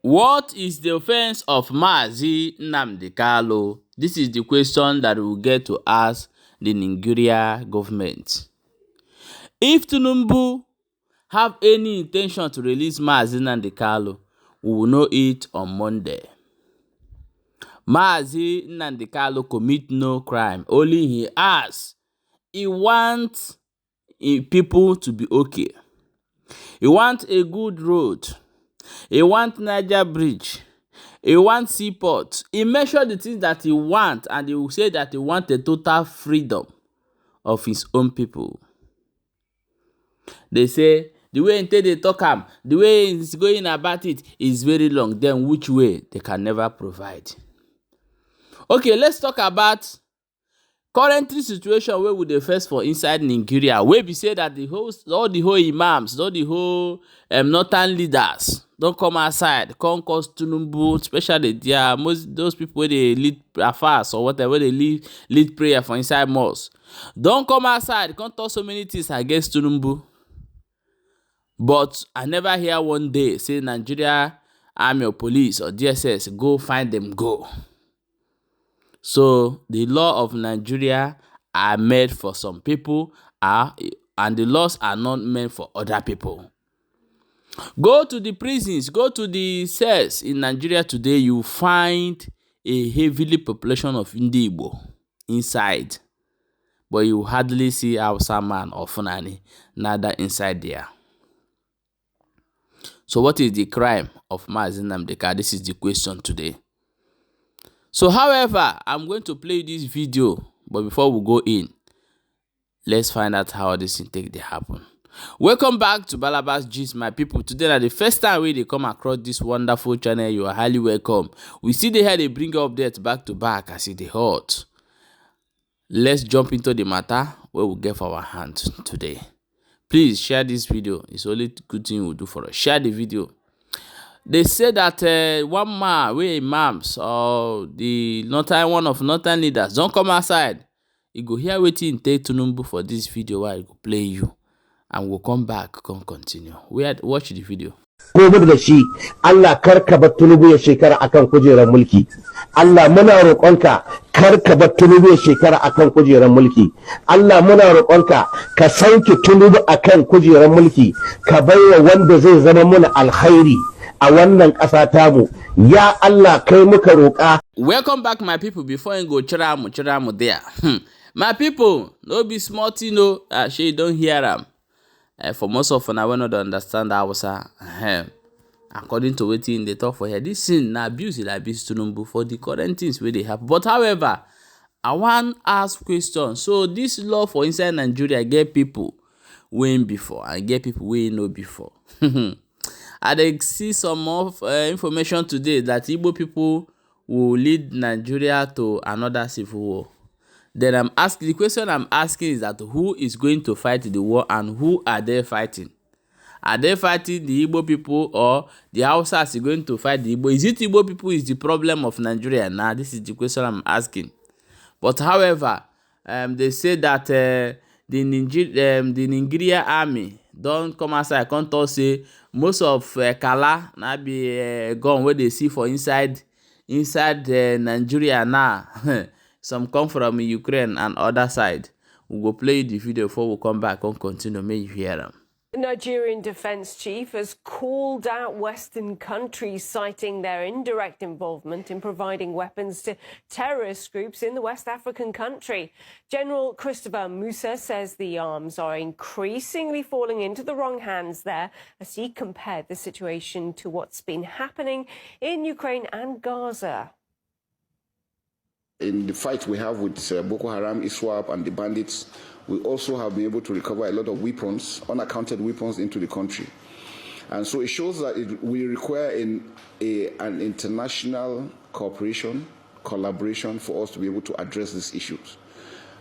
What is the offense of Mazi Nnamdi Kanu? This is the question that we will get to ask the Nigeria government. If Tinubu have any intention to release Mazi Nnamdi Kanu, we will know it on Monday. Mazi Nnamdi Kanu commit no crime. Only he wants people to be okay. He wants a good road. He wants Niger Bridge. He wants seaport. He mentioned the things that he wants, and he will say that he wants a total freedom of his own people. They say the way they talk am, the way he's going about it is very long. Then which way they can never provide. Okay, let's talk about current situation where we dey face for inside Nigeria. Where we say that all the whole imams, all the whole northern leaders don't come outside, come cause Tinubu, especially those people where they lead fast or whatever, where they lead prayer for inside mosque. Don't come outside, can't talk so many things against Tinubu. But I never hear one day say Nigeria Army or police or DSS go find them go. So the law of Nigeria are made for some people, and the laws are not meant for other people. Go to the prisons, go to the cells in Nigeria today, you find a heavily population of Ndigbo inside. But you hardly see Hausa man or Fulani, neither inside there. So what is the crime of Mazi Nnamdi Kanu? This is the question today. So however, I'm going to play this video, but before we go in, let's find out how this thing take dey happen. Welcome back to Balabas Gist, my people. Today na the first time we dey come across this wonderful channel. You are highly welcome. We see the here they bring updates back to back as it hot. Let's jump into the matter where we get for our hand today. Please share this video. It's only good thing we do for us. Share the video. They say that one man, we imams or the one of northern leaders don't come outside. You go hear waiting take Tinubu for this video while I go play you, and we'll come back, continue. Watch the video. Gobe da shi Allah karka bar Tinubu ya shekara akan kujerar mulki. Allah muna roƙonka karka bar Tinubu ya shekara akan kujerar mulki. Allah muna roƙonka ka sauke Tinubu akan kujerar mulki, ka baiwa wanda zai zama muna alkhairi a wannan ƙasa tamu. Ya Allah kai muka roƙa. Welcome back, my people. Before you go chiramu there. My people, no be small thing, no. She don't hear them. For most of una, we not understand Hausa. According to wetin they talk for here, this thing na abuse Tinubu for the current things where they have. But however, I want ask question. So this law for inside Nigeria get people wey before and get people wey know before. I dey see some of information today that Igbo people will lead Nigeria to another civil war. Then the question I'm asking is that who is going to fight the war and who are they fighting? Are they fighting the Igbo people or the Hausas are going to fight the Igbo? Is it Igbo people is the problem of Nigeria? Now, this is the question I'm asking. But however, they say that the Nigeria army don't come outside. Can't talk say most of Kala na be gun where they see for inside Nigeria now. Some come from Ukraine and other side. We go play the video before we come back and continue. May you hear them. The Nigerian defense chief has called out Western countries citing their indirect involvement in providing weapons to terrorist groups in the West African country. General Christopher Musa says the arms are increasingly falling into the wrong hands there, as he compared the situation to what's been happening in Ukraine and Gaza. In the fight we have with Boko Haram, ISWAP, and the bandits, we also have been able to recover a lot of weapons, unaccounted weapons, into the country. And so it shows that we require an international collaboration for us to be able to address these issues.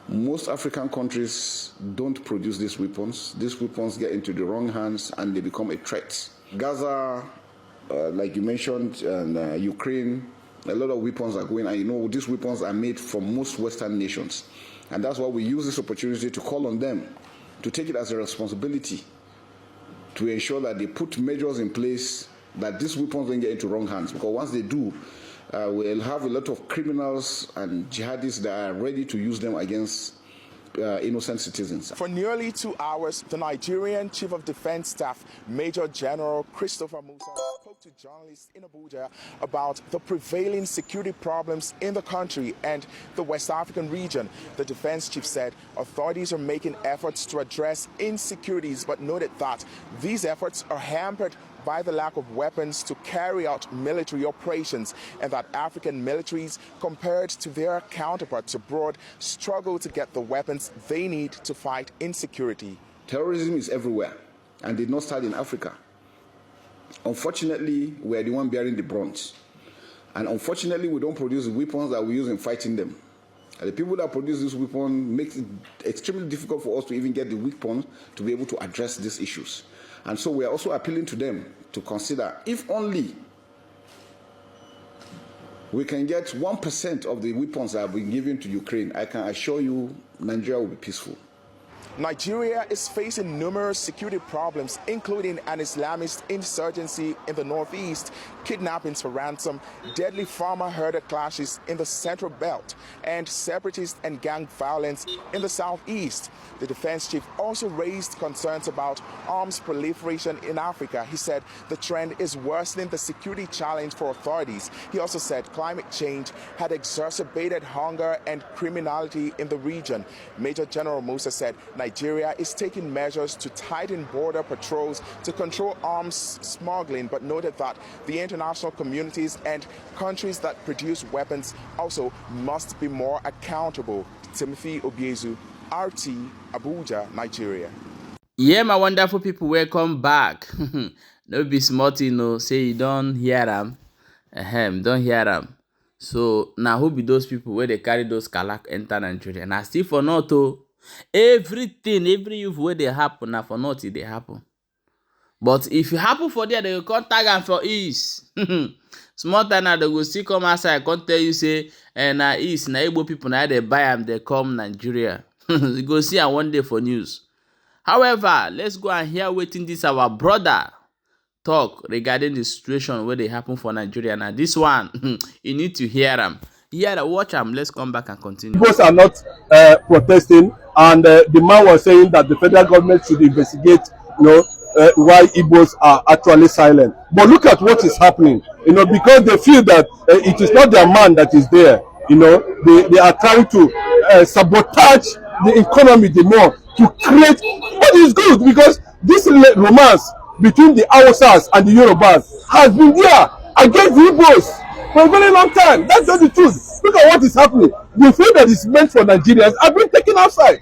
Most African countries don't produce these weapons. These weapons get into the wrong hands and they become a threat. Gaza, like you mentioned, and Ukraine, a lot of weapons are going, and you know these weapons are made from most Western nations. And that's why we use this opportunity to call on them to take it as a responsibility to ensure that they put measures in place that these weapons don't get into wrong hands, because once they do, we'll have a lot of criminals and jihadists that are ready to use them against innocent citizens. For nearly 2 hours, the Nigerian Chief of Defense Staff, Major General Christopher Musa, spoke to journalists in Abuja about the prevailing security problems in the country and the West African region. The defense chief said authorities are making efforts to address insecurities, but noted that these efforts are hampered by the lack of weapons to carry out military operations, and that African militaries, compared to their counterparts abroad, struggle to get the weapons they need to fight insecurity. Terrorism is everywhere and did not start in Africa. Unfortunately, we are the one bearing the brunt. And unfortunately, we don't produce the weapons that we use in fighting them. And the people that produce this weapon make it extremely difficult for us to even get the weapons to be able to address these issues. And so we are also appealing to them to consider, if only we can get 1% of the weapons that have been given to Ukraine, I can assure you Nigeria will be peaceful. Nigeria is facing numerous security problems, including an Islamist insurgency in the northeast, kidnappings for ransom, deadly farmer-herder clashes in the central belt, and separatist and gang violence in the southeast. The defense chief also raised concerns about arms proliferation in Africa. He said the trend is worsening the security challenge for authorities. He also said climate change had exacerbated hunger and criminality in the region. Major General Musa said Nigeria is taking measures to tighten border patrols to control arms smuggling, but noted that the international communities and countries that produce weapons also must be more accountable. Timothy Obiezu, RT, Abuja, Nigeria. Yeah, my wonderful people, welcome back. No be smart, say you don't hear them. Don't hear them. So now who be those people where they carry those kalak enter Nigeria? Now still for not to everything, every youth where they happen, now for not it they happen. But if it happen for there, they will contact them for east. Small time now they will still come outside, can't tell you say, na east, na Igbo people now they buy them, they come Nigeria. You go see am one day for news. However, let's go and hear wetin this our brother talk regarding the situation where they happen for Nigeria. Now this one, you need to hear them. Watch them. Let's come back and continue. Igbos are not protesting, and the man was saying that the federal government should investigate, why Igbos are actually silent. But look at what is happening, because they feel that it is not their man that is there. They are trying to sabotage the economy the more to create. What is good, because this romance between the Hausas and the Yorubas has been there against the Igbos for a very long time. That's not the truth. Look at what is happening. The thing that is meant for Nigerians have been taken outside.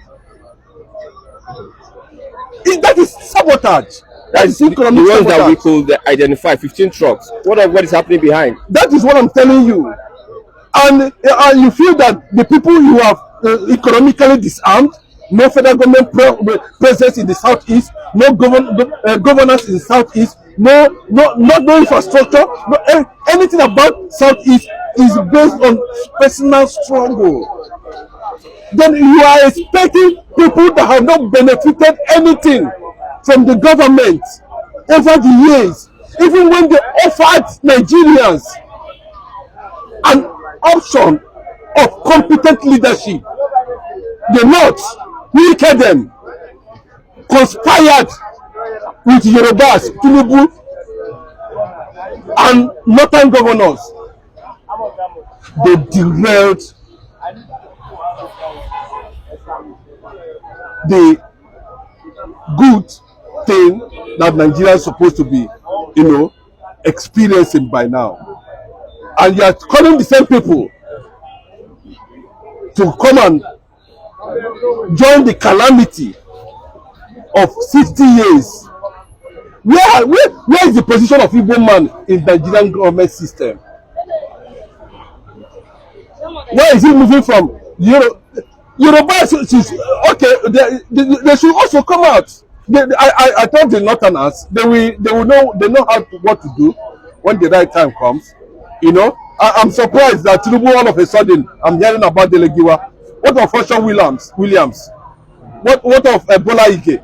That is sabotage. That is economic the ones sabotage. that we could identify 15 trucks. What is happening behind? That is what I'm telling you. And you feel that the people you have economically disarmed, no federal government presence in the southeast, no governance in the southeast, no infrastructure, anything about southeast is based on personal struggle. Then you are expecting people that have not benefited anything from the government over the years, even when they offered Nigerians an option of competent leadership. The North, wicked them, conspired with Yorubas, Tinubu, and northern governors. They derailed the good thing that Nigeria is supposed to be, experiencing by now. And you are calling the same people to come and join the calamity of 60 years. Where is the position of Igbo man in the Nigerian government system? Where is he moving from? Yoruba okay, they should also come out. I told the Northerners they will know what to do when the right time comes. I'm surprised that Tinubu all of a sudden I'm hearing about Delegiwa. What of Ocean Williams? What of Ebola Ike?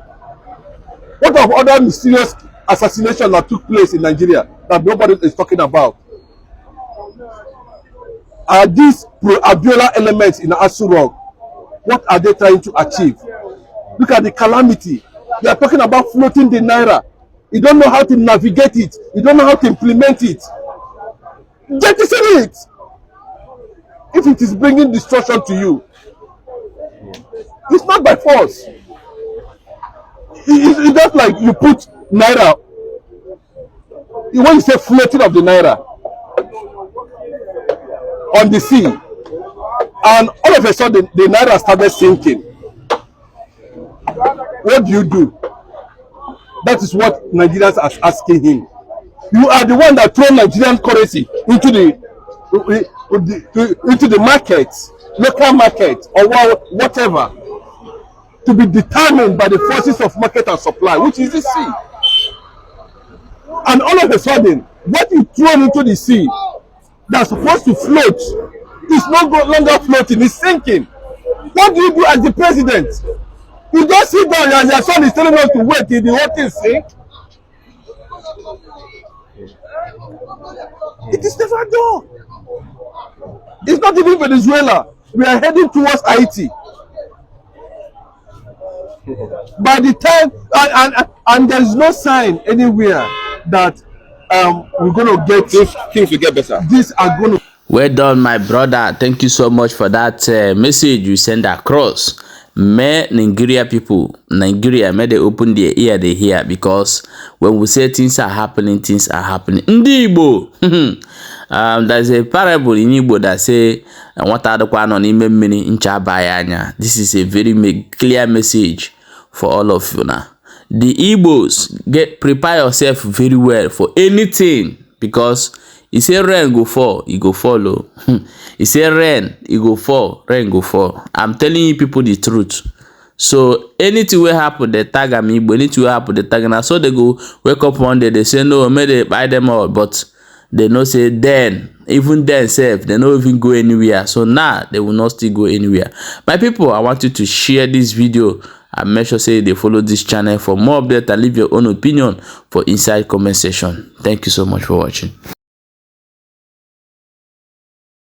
What of other mysterious assassinations that took place in Nigeria? that nobody is talking about. Are these pro-Abiola elements in Asu Rock? What are they trying to achieve? Look at the calamity. They are talking about floating the naira. You don't know how to navigate it. You don't know how to implement it. Jettison it. If it is bringing destruction to you, it's not by force. It's just like you put naira. When you say floating of the naira on the sea, and all of a sudden the naira started sinking, what do? That is what Nigerians are asking him. You are the one that throw Nigerian currency into the market, local market, or whatever, to be determined by the forces of market and supply, which is the sea. And all of a sudden, what you throw into the sea that's supposed to float is no longer floating, it's sinking. What do you do as the president? You just sit down and your son is telling us to wait till the whole thing sink. It is never done. It's not even Venezuela. We are heading towards Haiti. By the time, and there is no sign anywhere that we're going to get things will get better. These are going to. Well done, my brother. Thank you so much for that message you send across. May Nigeria people, may they open their ear, they hear, because when we say things are happening, things are happening. Ndigbo. There's a parable in Igbo that say, this is a very clear message for all of you now. The Igbos, prepare yourself very well for anything, because he say rain go fall, he go follow. He say rain, he go fall, rain go fall. I'm telling you people the truth. So anything will happen, they tag me, but anything will happen, they tag me. So they go wake up one day, they say no, may they buy them all, but they no say then, even then self, they no even go anywhere. So now they will not still go anywhere. My people, I want you to share this video and make sure say they follow this channel for more updates and leave your own opinion for inside comment section. Thank you so much for watching.